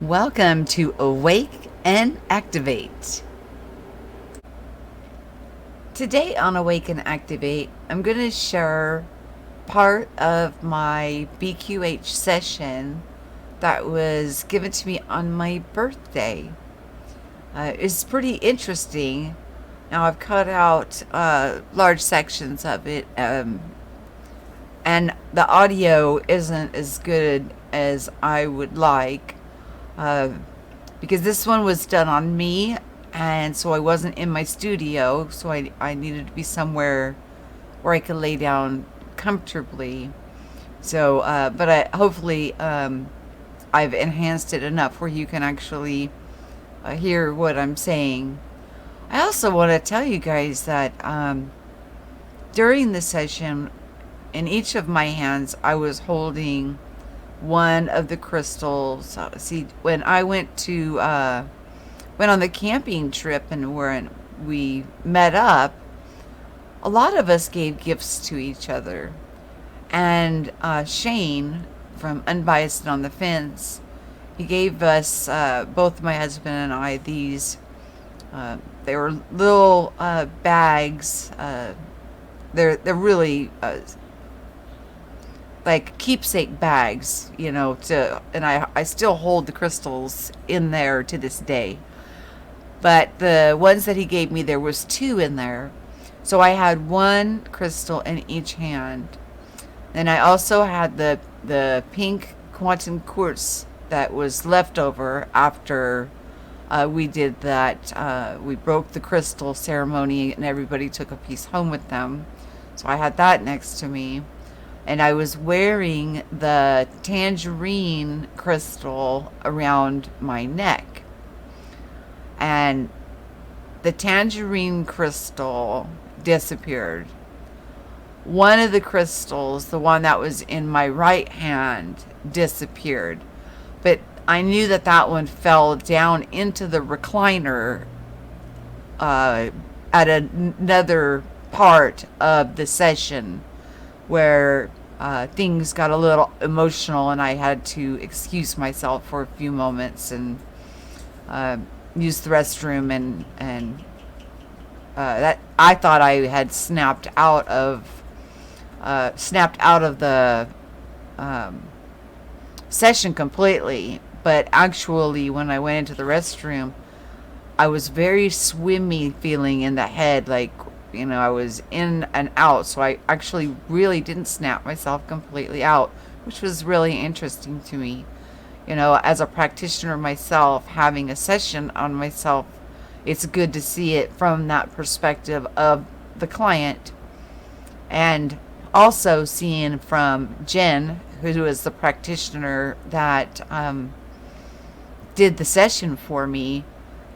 Welcome to Awake and Activate. Today on Awake and Activate, I'm going to share part of my BQH session that was given to me on my birthday. It's pretty interesting. Now, I've cut out large sections of it, and the audio isn't as good as I would like. Because this one was done on me, and so I wasn't in my studio, so I needed to be somewhere where I could lay down comfortably. So, but hopefully I've enhanced it enough where you can actually hear what I'm saying. I also want to tell you guys that during the session, in each of my hands, I was holding one of the crystals. See, when I went on the camping trip and we met up, a lot of us gave gifts to each other. And Shane from Unbiased and on the Fence, he gave us, both my husband and I, these. They were little bags. They're really like keepsake bags, and I still hold the crystals in there to this day. But the ones that he gave me, there was two in there. So I had one crystal in each hand. And I also had the pink quantum quartz that was left over after we did that. We broke the crystal ceremony and everybody took a piece home with them. So I had that next to me. And I was wearing the tangerine crystal around my neck. And the tangerine crystal disappeared. One of the crystals, the one that was in my right hand, disappeared. But I knew that one fell down into the recliner at another part of the session, where things got a little emotional and I had to excuse myself for a few moments and use the restroom, and that I thought I had snapped out of the session completely. But actually, when I went into the restroom, I was very swimmy feeling in the head, like I was in and out. So I actually really didn't snap myself completely out, which was really interesting to me. As a practitioner myself, having a session on myself, it's good to see it from that perspective of the client. And also seeing from Jen, who is the practitioner that did the session for me,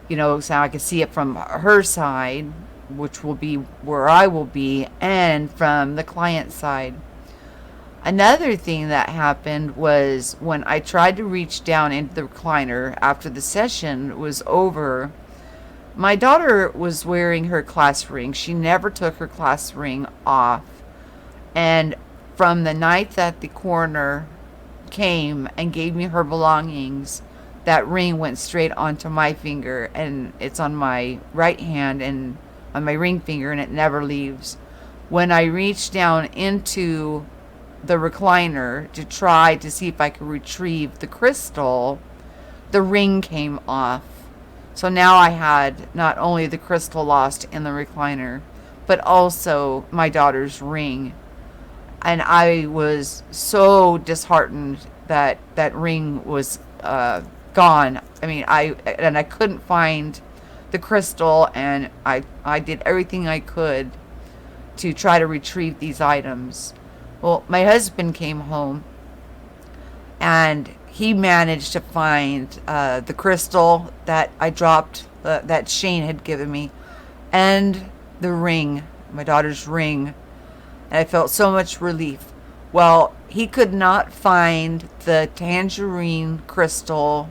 so I could see it from her side, which will be where I will be, and from the client side. Another thing that happened was when I tried to reach down into the recliner after the session was over, my daughter was wearing her class ring. She never took her class ring off. And from the night that the coroner came and gave me her belongings, that ring went straight onto my finger, and it's on my right hand and on my ring finger, and it never leaves. When I reached down into the recliner to try to see if I could retrieve the crystal, the ring came off. So now I had not only the crystal lost in the recliner, but also my daughter's ring. And I was so disheartened that that ring was gone. I mean, I couldn't find the crystal, and I did everything I could to try to retrieve these items. Well, my husband came home, and he managed to find the crystal that I dropped, that Shane had given me, and the ring, my daughter's ring. And I felt so much relief. Well, he could not find the tangerine crystal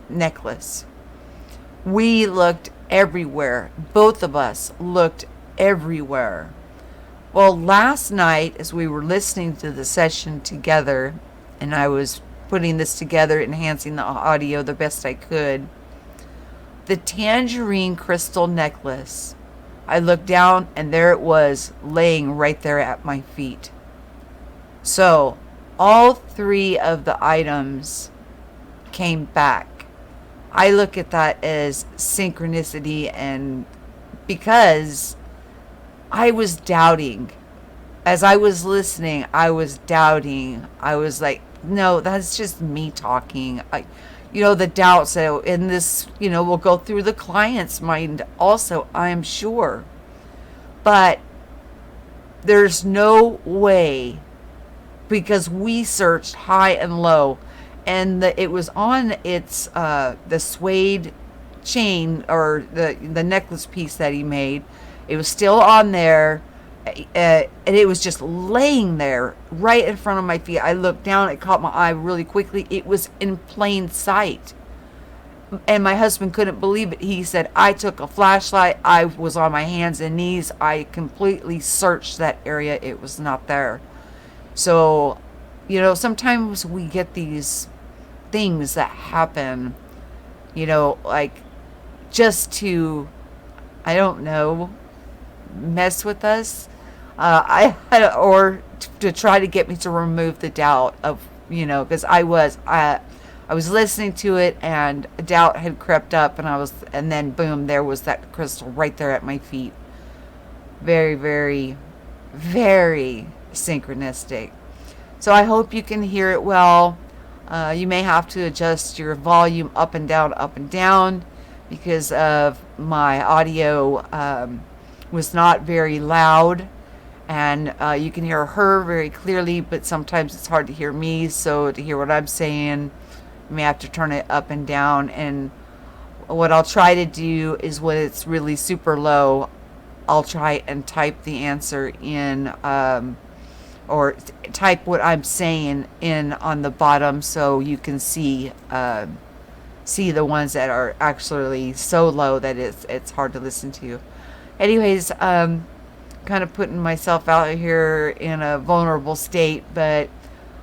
necklace. We looked everywhere. Both of us looked everywhere. Well, last night, as we were listening to the session together, and I was putting this together, enhancing the audio the best I could. The tangerine crystal necklace. I looked down and there it was, laying right there at my feet. So, all three of the items came back. I look at that as synchronicity, and because I was doubting. As I was listening, I was doubting. I was like, no, that's just me talking. The doubts that in this, will go through the client's mind also, I'm sure. But there's no way, because we searched high and low, and it was on its the suede chain, or the necklace piece that he made. It was still on there, and it was just laying there right in front of my feet. I looked down, it caught my eye really quickly. It was in plain sight. And my husband couldn't believe it. He said, I took a flashlight, I was on my hands and knees, I completely searched that area. It was not there. So, sometimes we get these things that happen, like just to, I don't know, mess with us. Or to try to get me to remove the doubt of, because I was listening to it and doubt had crept up, and then boom, there was that crystal right there at my feet. Very, very, very synchronistic. So I hope you can hear it well. You may have to adjust your volume up and down, because of my audio was not very loud. And you can hear her very clearly, but sometimes it's hard to hear me. So to hear what I'm saying, you may have to turn it up and down. And what I'll try to do is, when it's really super low, I'll try and type the answer in, or type what I'm saying in on the bottom, so you can see the ones that are actually so low that it's hard to listen to. Anyways, kind of putting myself out here in a vulnerable state, but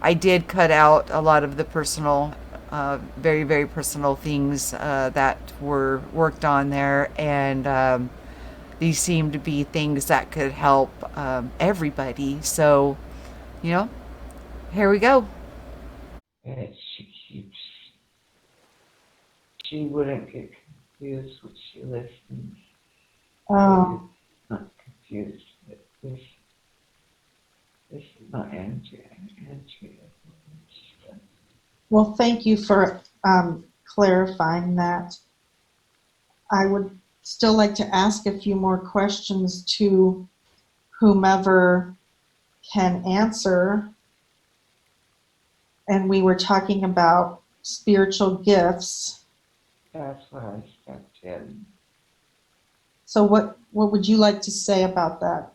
I did cut out a lot of the personal, very, very personal things that were worked on there, and these seem to be things that could help everybody. So, here we go. She wouldn't get confused when she listens. Oh. Not confused, but this is not Andrea. Well, thank you for clarifying that. I would still like to ask a few more questions to whomever can answer. And we were talking about spiritual gifts. That's what I stepped in. So what would you like to say about that?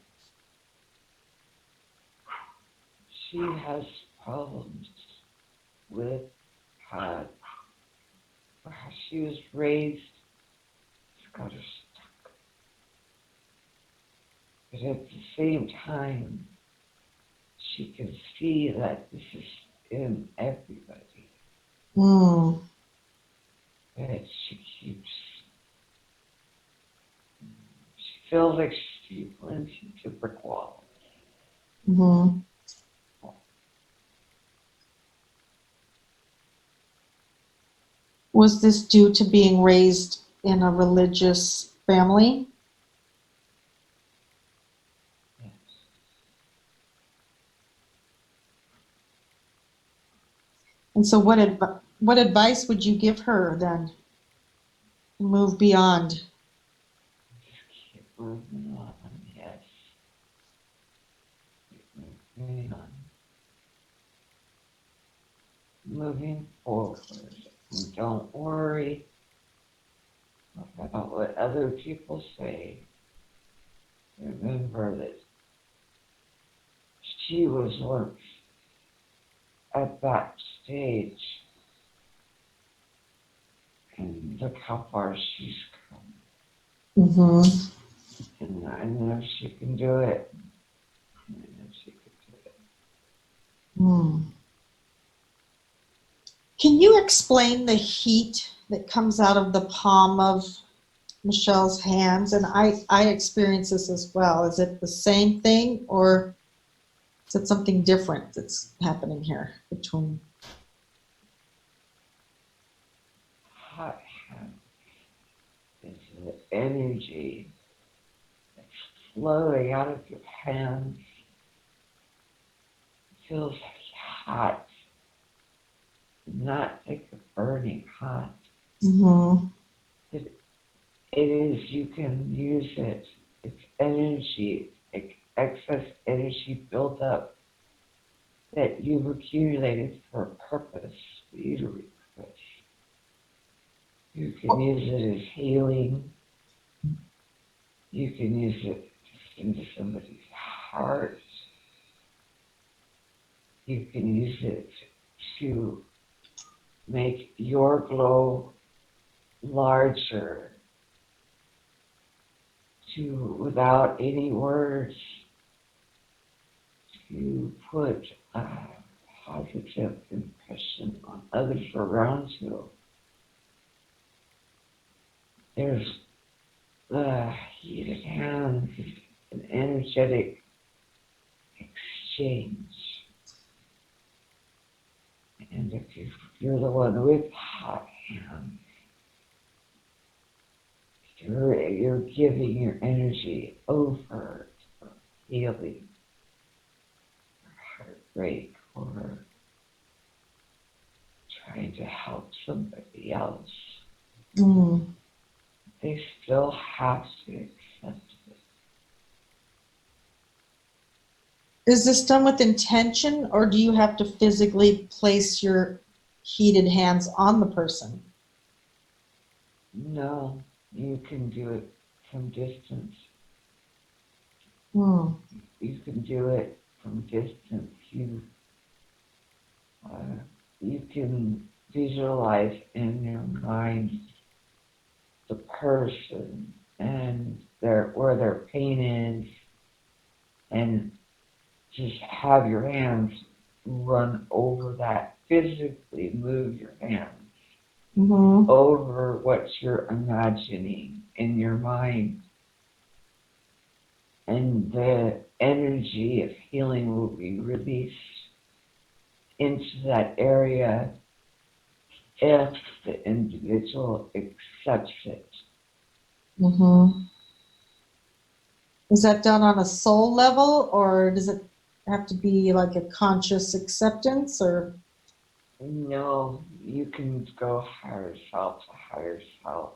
She has problems with how she was raised. It's got her stuck. But at the same time, she can see that this is in everybody. Mm. But she feels like she runs into brick walls. Mm-hmm. Was this due to being raised in a religious family? Yes. And so what advice would you give her then to move beyond? Just keep moving on, yes. Keep moving on. Moving forward. And don't worry about what other people say. Remember that she was once at that stage, and look how far she's come. Mm-hmm. And I know she can do it. I know she can do it. Mm. Can you explain the heat that comes out of the palm of Michelle's hands? And I experience this as well. Is it the same thing, or is it something different that's happening here between? Hot hand is the energy that's flowing out of your hands. It feels hot, not like a burning hot. Mm-hmm. It is, you can use it. It's energy, excess energy built up that you've accumulated for a purpose, for you to repurpose. You can use it as healing. You can use it into somebody's heart. You can use it to make your glow larger, to, without any words, to put a positive impression on others around you. There's the heated hands, an energetic exchange. And if you're the one with hot hands, you're giving your energy over for healing, or heartbreak, or trying to help somebody else. Mm. They still have to accept it. Is this done with intention, or do you have to physically place your heated hands on the person? No, you can do it from distance. Mm. You can do it from distance. You can visualize in your mind the person and where their pain is, and just have your hands run over that. Physically move your hands Mm-hmm. over what you're imagining in your mind. And the energy of healing will be released into that area if the individual accepts it. Mm-hmm. Is that done on a soul level, or does it have to be like a conscious acceptance, or? No, you can go higher self to higher self.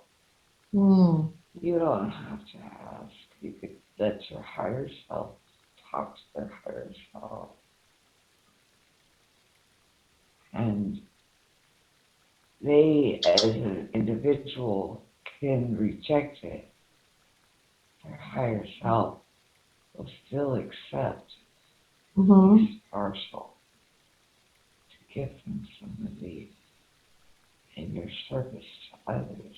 Mm. You don't have to ask. You could let your higher self talk to their higher self. And they, as an individual, can reject it. Their higher self will still accept Mm-hmm. it's partial to give them some relief in your service to others.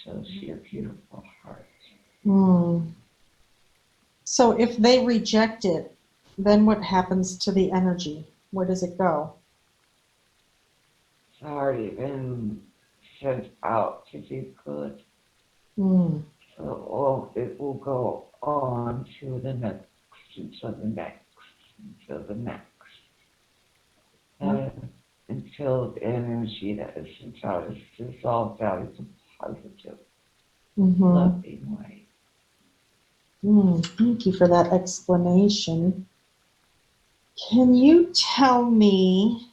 Shows your beautiful heart. Mm. So if they reject it, then what happens to the energy? Where does it go? It's already been sent out to do good. Mm. So it will go on to the next, until the next, until the next. Until the energy that is sent out is dissolved out into positive, Mm-hmm. loving light. Thank you for that explanation. Can you tell me,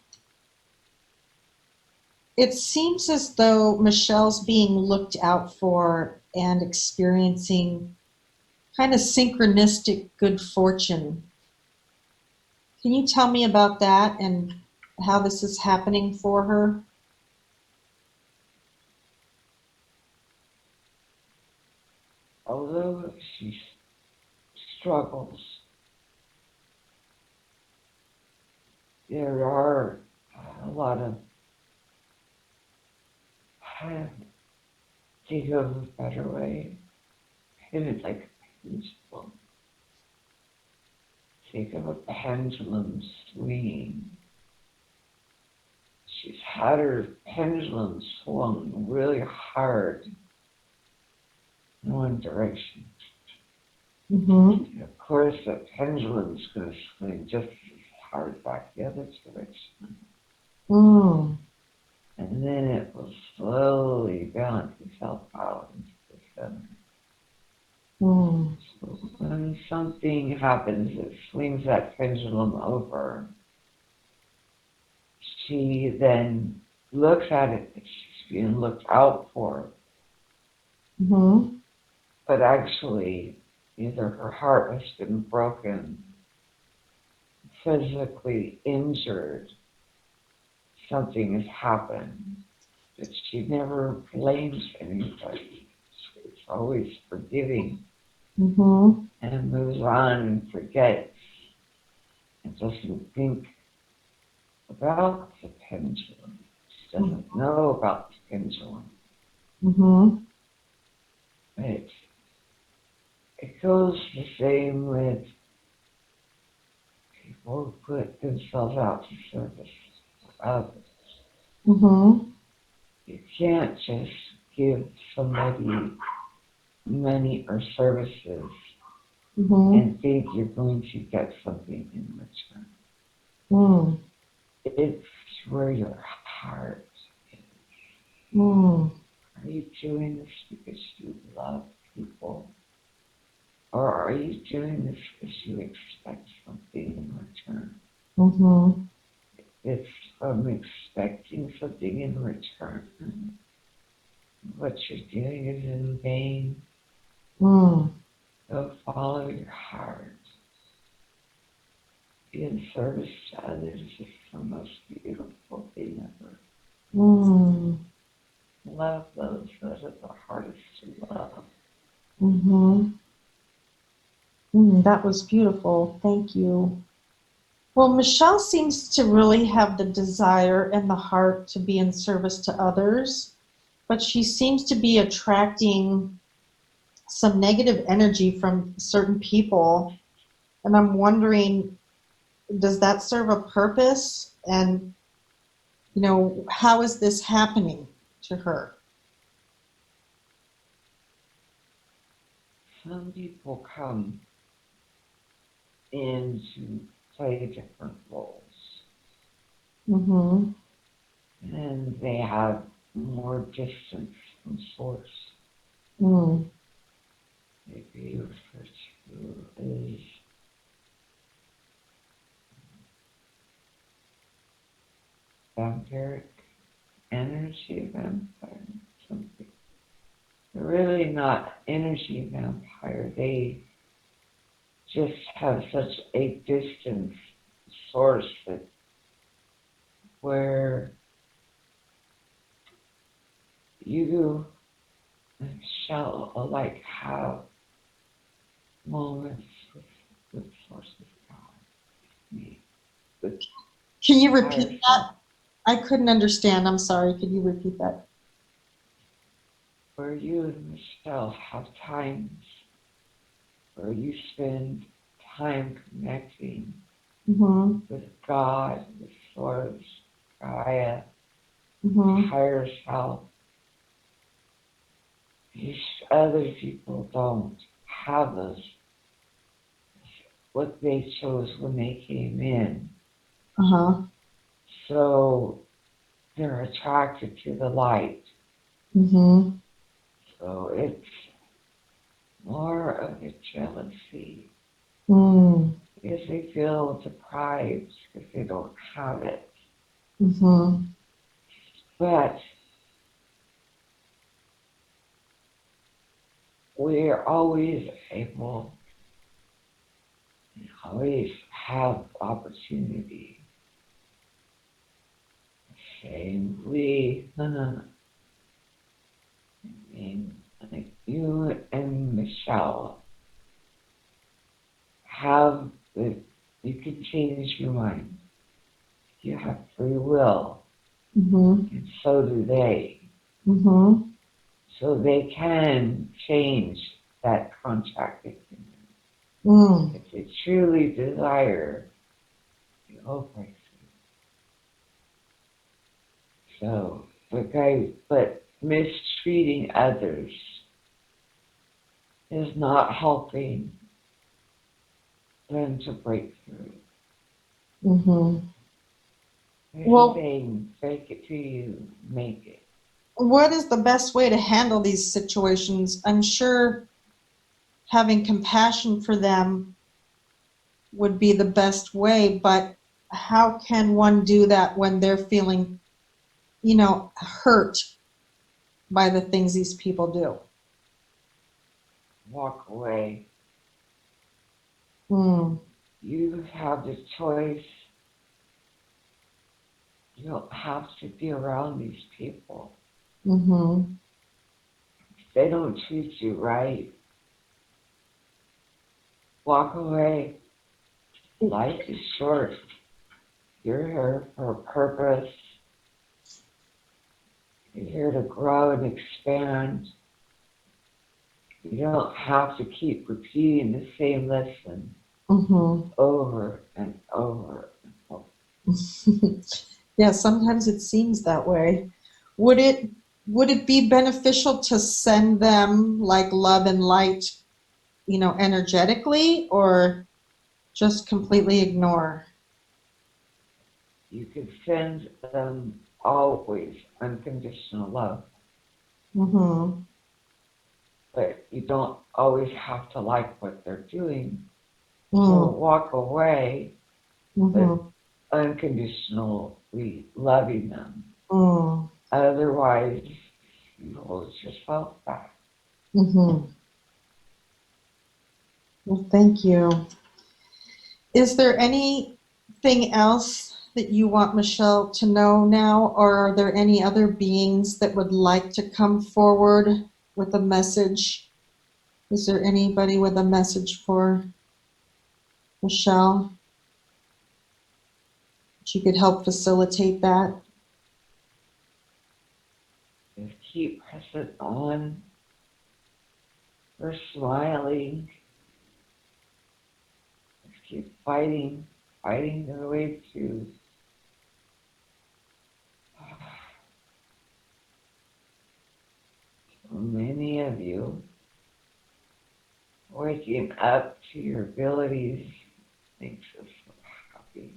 it seems as though Michelle's being looked out for and experiencing kind of synchronistic good fortune. Can you tell me about that and how this is happening for her? Although she struggles, there are a lot of, think of a better way, it's like a pendulum. Think of a pendulum swinging she's had her pendulum swung really hard in one direction. Mm-hmm. And of course, the pendulum's going to swing just as hard back the other direction. Mm. And then it will slowly balance itself out into the center. Mm. So when something happens that swings that pendulum over, she then looks at it that she's being looked out for, Mm-hmm. but actually either her heart has been broken, physically injured, something has happened, but she never blames anybody. She's always forgiving Mm-hmm. and moves on and forgets and doesn't think about the pendulum. She doesn't know about the pendulum. Mm-hmm. But it goes the same with people who put themselves out to service others. Mm-hmm. You can't just give somebody money or services Mm-hmm. and think you're going to get something in return. Mm. It's where your heart is. Mm. Are you doing this because you love people? Or are you doing this because you expect something in return? Mm-hmm. It's from expecting something in return. What you're doing is in vain. Mm. Go follow your heart. Be in service to others is the most beautiful thing ever. Mm. Love those that are the hardest to love. Mm-hmm. Mm, that was beautiful. Thank you. Well, Michelle seems to really have the desire and the heart to be in service to others, but she seems to be attracting some negative energy from certain people. And I'm wondering, does that serve a purpose? And, how is this happening to her? Some people come in to play different roles. Mm-hmm. And they have more distance from source. Mm. Maybe referred to as vampiric energy vampire, something. They're really not energy vampire. They just have such a distant source that where you shall like have moments with source of God, me, with Can you higher repeat self, that? I couldn't understand. I'm sorry. Could you repeat that? where you and Michelle have times where you spend time connecting Mm-hmm. with God, with Source, Gaia, Mm-hmm. higher self. These other people don't have those, what they chose when they came in. Uh-huh. So they're attracted to the light. Mm-hmm. So it's more of a jealousy Mm. because they feel deprived because they don't have it. Mm-hmm. But we're always able, always have opportunity. Saying we, I mean, like you and Michelle have the, you can change your mind. You have free will, Mm-hmm. and so do they. Mm-hmm. So they can change that contract with you. Mm. If they truly desire, you open. So, but mistreating others is not helping them to break through. Mm-hmm. There's Well, a saying, fake it till you make it. what is the best way to handle these situations? I'm sure having compassion for them would be the best way, but how can one do that when they're feeling, hurt by the things these people do? Walk away. Mm. You have the choice. You don't have to be around these people. Mm-hmm. If they don't treat you right, walk away. Life is short. You're here for a purpose. You're here to grow and expand. You don't have to keep repeating the same lesson Mm-hmm. over and over and over. Yeah, sometimes it seems that way. Would it be beneficial to send them like love and light, energetically, or just completely ignore? You can send them always unconditional love, Mm-hmm. but you don't always have to like what they're doing. So Mm. walk away, Mm-hmm. but unconditionally loving them. Mm. Otherwise, you hold yourself back. Mm-hmm. Well, thank you. Is there anything else that you want Michelle to know now, or are there any other beings that would like to come forward with a message? Is there anybody with a message for Michelle? She could help facilitate that. Just keep pressing on. We're smiling. Just keep fighting their way through. So many of you waking up to your abilities makes us so happy.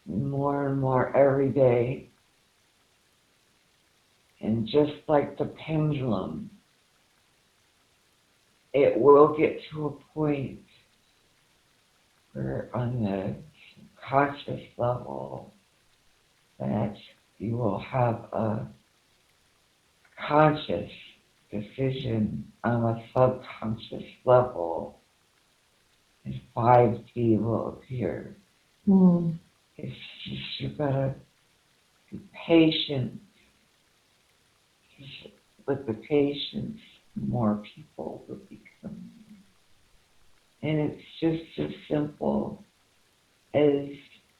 More and more every day. And just like the pendulum, it will get to a point where on the conscious level that you will have a conscious decision on a subconscious level, and 5D will appear. Mm. It's just you gotta be patient. With the patience, more people will be coming. And it's just as simple as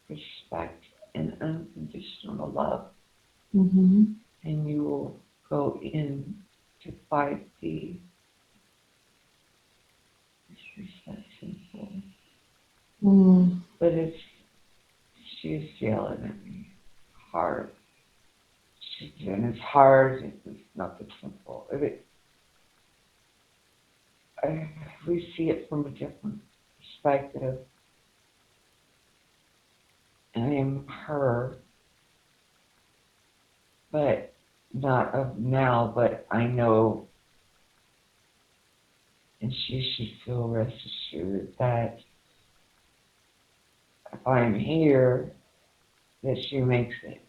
respect and unconditional love. Mm-hmm. And you will go into 5D. It's just that simple. Mm. But she's yelling at me hard. And it's hard, it's not that simple. We see it from a different perspective. I am her, but not of now, but I know, and she should feel rest assured that if I'm here, that she makes it.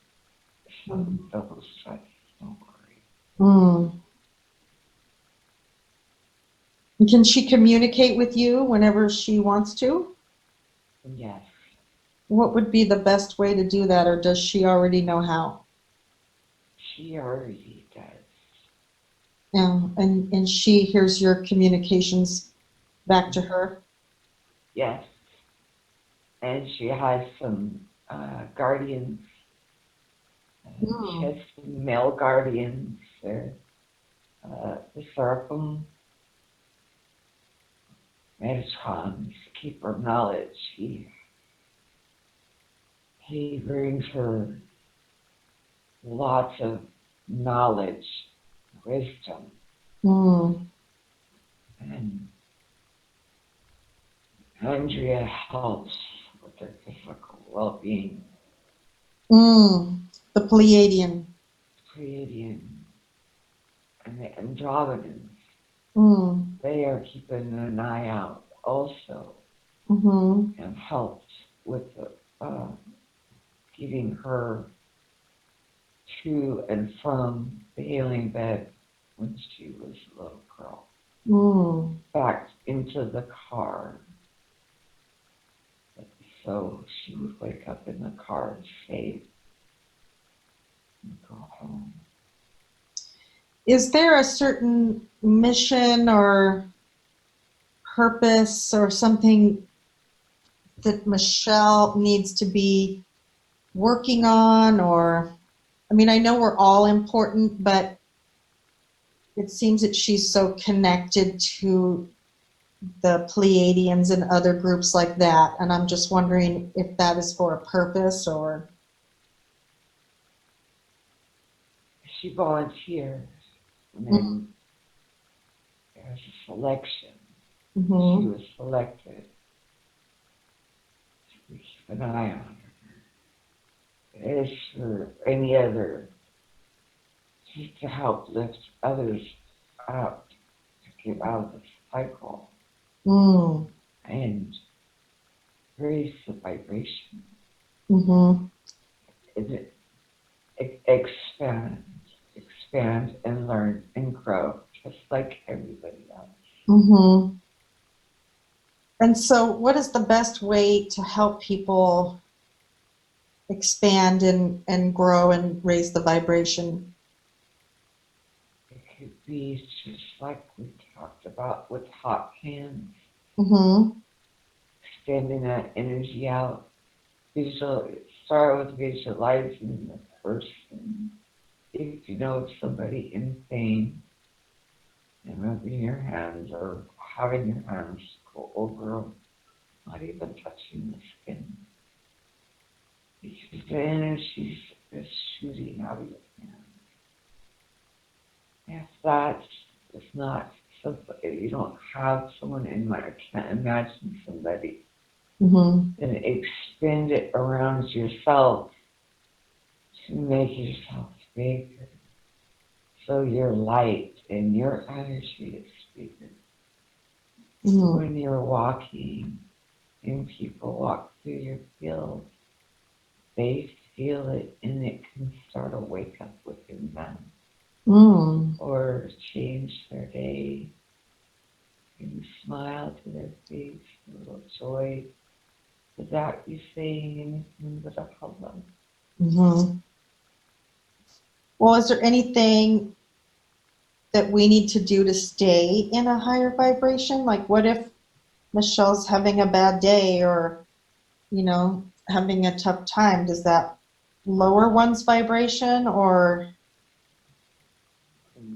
So double stress, don't worry. Mm. Can she communicate with you whenever she wants to? Yes, What would be the best way to do that, or does she already know how? she already does. Yeah, and she hears your communications back to her? Yes, and she has some guardians. She has Mm. some male guardians. They're the Seraphim, Metatron, keeper of knowledge. He brings her lots of knowledge, wisdom, Mm. and Andrea helps with their physical well-being, Mm. The Pleiadian. creating and the androgynous. Mm. They are keeping an eye out also Mm-hmm. and helped with getting her to and from the healing bed when she was a little girl. Mm. Back into the car so she would wake up in the car safe and go home. Is there a certain mission or purpose or something that Michelle needs to be working on? Or, I mean, I know we're all important, but it seems that she's so connected to the Pleiadians and other groups like that. And I'm just wondering if that is for a purpose or. She volunteers and Mm-hmm. then there's a selection. She Mm-hmm. was selected. We keep an eye on her. As for any other, just to help lift others up, to get out of the cycle Mm. and raise the vibration. Mm-hmm. It expand and learn and grow, just like everybody else. Mm-hmm. And so, what is the best way to help people expand and grow and raise the vibration? It could be just like we talked about with hot hands, Mm-hmm. extending that energy out. Start with visualizing the person. If you know somebody in pain, and rubbing your hands or having your hands go over, not even touching the skin. Because the energy is shooting out of your hands. If that is not somebody, you don't have someone in mind, I can't imagine somebody, Mm-hmm. then extend it around yourself to make yourself bigger. So your light and your energy is bigger. Mm-hmm. When you're walking and people walk through your field, they feel it and it can start a wake up within them Mm. or change their day. You smile to their face, a little joy without you saying anything but a hello. Mm-hmm. Well, is there anything that we need to do to stay in a higher vibration? Like, what if Michelle's having a bad day or, having a tough time? Does that lower one's vibration or?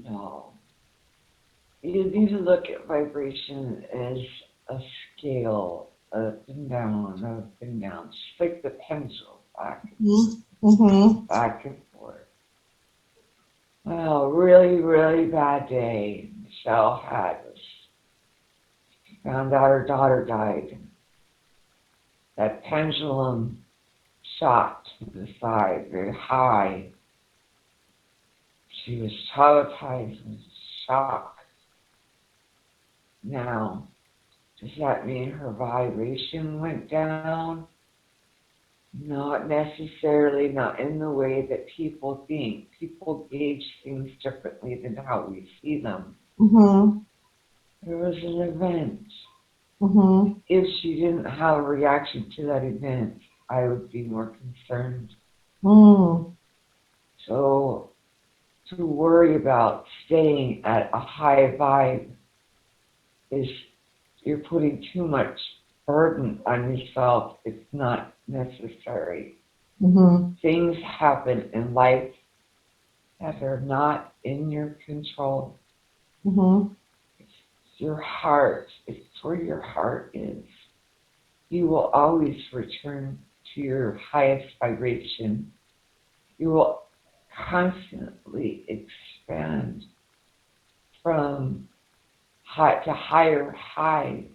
No. You need to look at vibration as a scale, up and down, up and down. Just like the pendulum, Mm-hmm. back and forth. Well, really, really bad day Michelle had was she found out her daughter died. That pendulum shot to the side very high. She was traumatized and shocked. Now, does that mean her vibration went down? Not necessarily, not in the way that people think. People gauge things differently than how we see them. Mm-hmm. There was an event. Mm-hmm. If she didn't have a reaction to that event, I would be more concerned. Mm. So to worry about staying at a high vibe is you're putting too much burden on yourself. It's not necessary. Mm-hmm. Things happen in life that are not in your control. Mm-hmm. It's your heart. It's where your heart is. You will always return to your highest vibration. You will constantly expand from high to higher highs.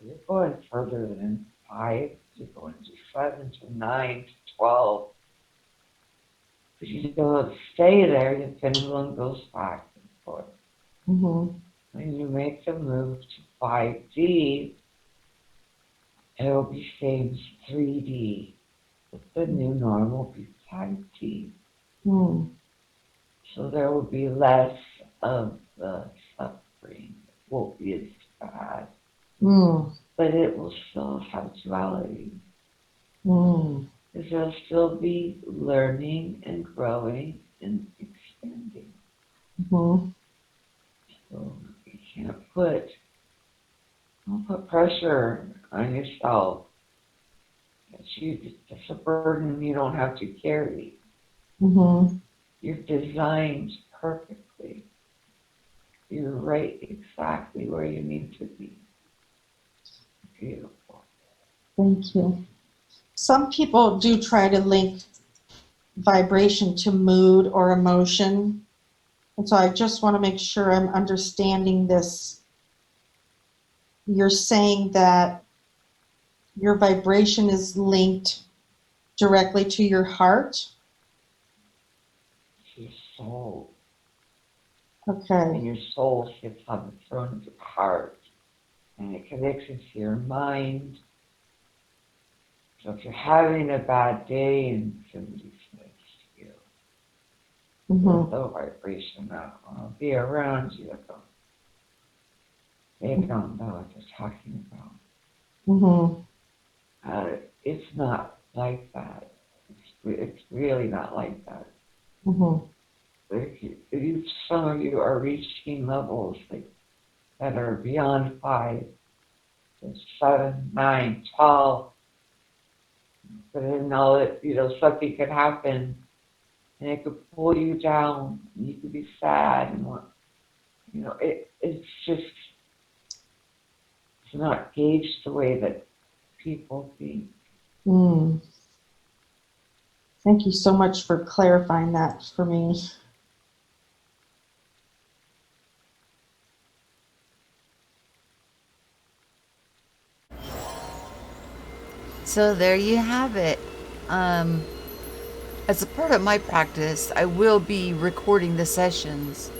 You're going further than 5, you're going to 7 to 9 to 12. If you don't stay there, the pendulum goes back and forth. Mm-hmm. When you make the move to 5D, it will be same as 3D. But the new normal will be 5D. Mm. So there will be less of the suffering. It won't be as bad. Mm. But it will still have duality. Mm. Because there'll still be learning and growing and expanding. Mm-hmm. So you can't don't put pressure on yourself. It's a burden you don't have to carry. Mm-hmm. You're designed perfectly. You're right exactly where you need to be. Beautiful. Thank you. Some people do try to link vibration to mood or emotion. And so I just want to make sure I'm understanding this. You're saying that your vibration is linked directly to your heart? Your soul. Okay. And your soul sits on the throne of your heart. And it connects into your mind. So if you're having a bad day and somebody says to you, Mm-hmm. low vibration, I'll be around you. They don't know what they're talking about. Mm-hmm. It's not like that. It's really not like that. Mm-hmm. Some of you are reaching levels that are beyond 5, 7, 9, 12. But then know that, something could happen and it could pull you down and you could be sad and it's just, it's not gauged the way that people think. Mm. Thank you so much for clarifying that for me. So there you have it. Um, as a part of my practice, I will be recording the sessions,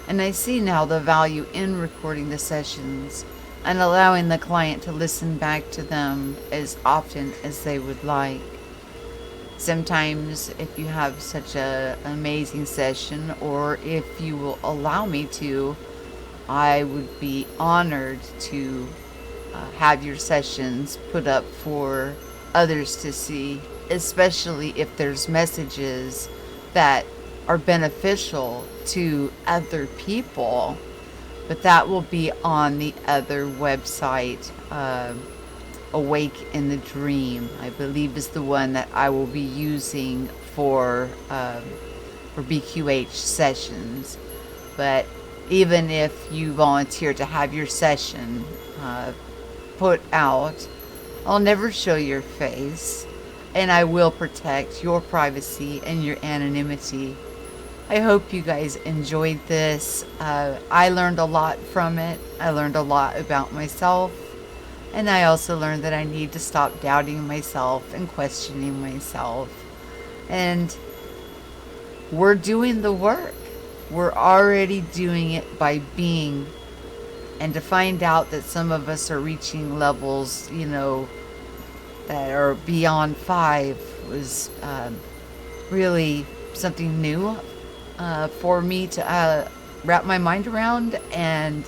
and I see now the value in recording the sessions and allowing the client to listen back to them as often as they would like. Sometimes, if you have such an amazing session, or if you will allow me to, I would be honored to have your sessions put up for others to see, especially if there's messages that are beneficial to other people. But that will be on the other website. Awake in the Dream, I believe, is the one that I will be using for BQH sessions. But even if you volunteer to have your session put out, I'll never show your face, and I will protect your privacy and your anonymity. I hope you guys enjoyed this. I learned a lot from it. I learned a lot about myself. And I also learned that I need to stop doubting myself and questioning myself. And we're doing the work. We're already doing it by being. And to find out that some of us are reaching levels, that are beyond 5 was really something new for me to wrap my mind around. And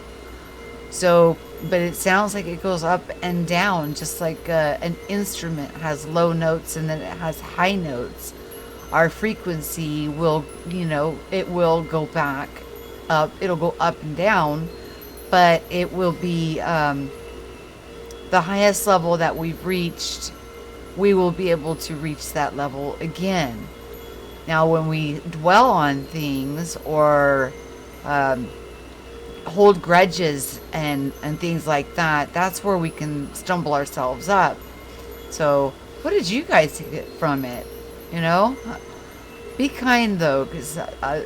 so, but it sounds like it goes up and down, just like an instrument has low notes and then it has high notes. Our frequency will, it will go back up. It'll go up and down, but it will be the highest level that we've reached. We will be able to reach that level again. Now, when we dwell on things or hold grudges and things like that, that's where we can stumble ourselves up. So what did you guys get from it? Be kind though, because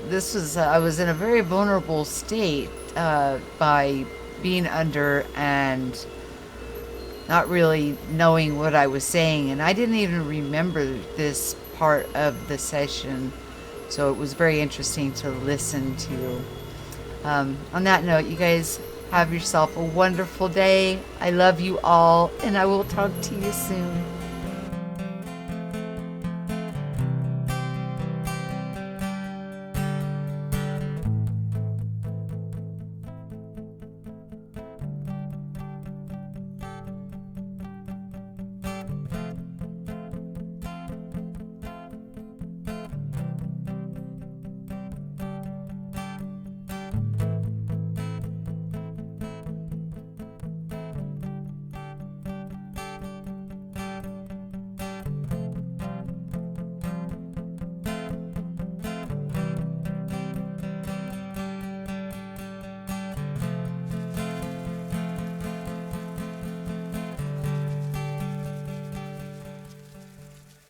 this was I was in a very vulnerable state by being under and not really knowing what I was saying, and I didn't even remember this part of the session, so it was very interesting to listen to. On that note, you guys have yourself a wonderful day. I love you all, and I will talk to you soon.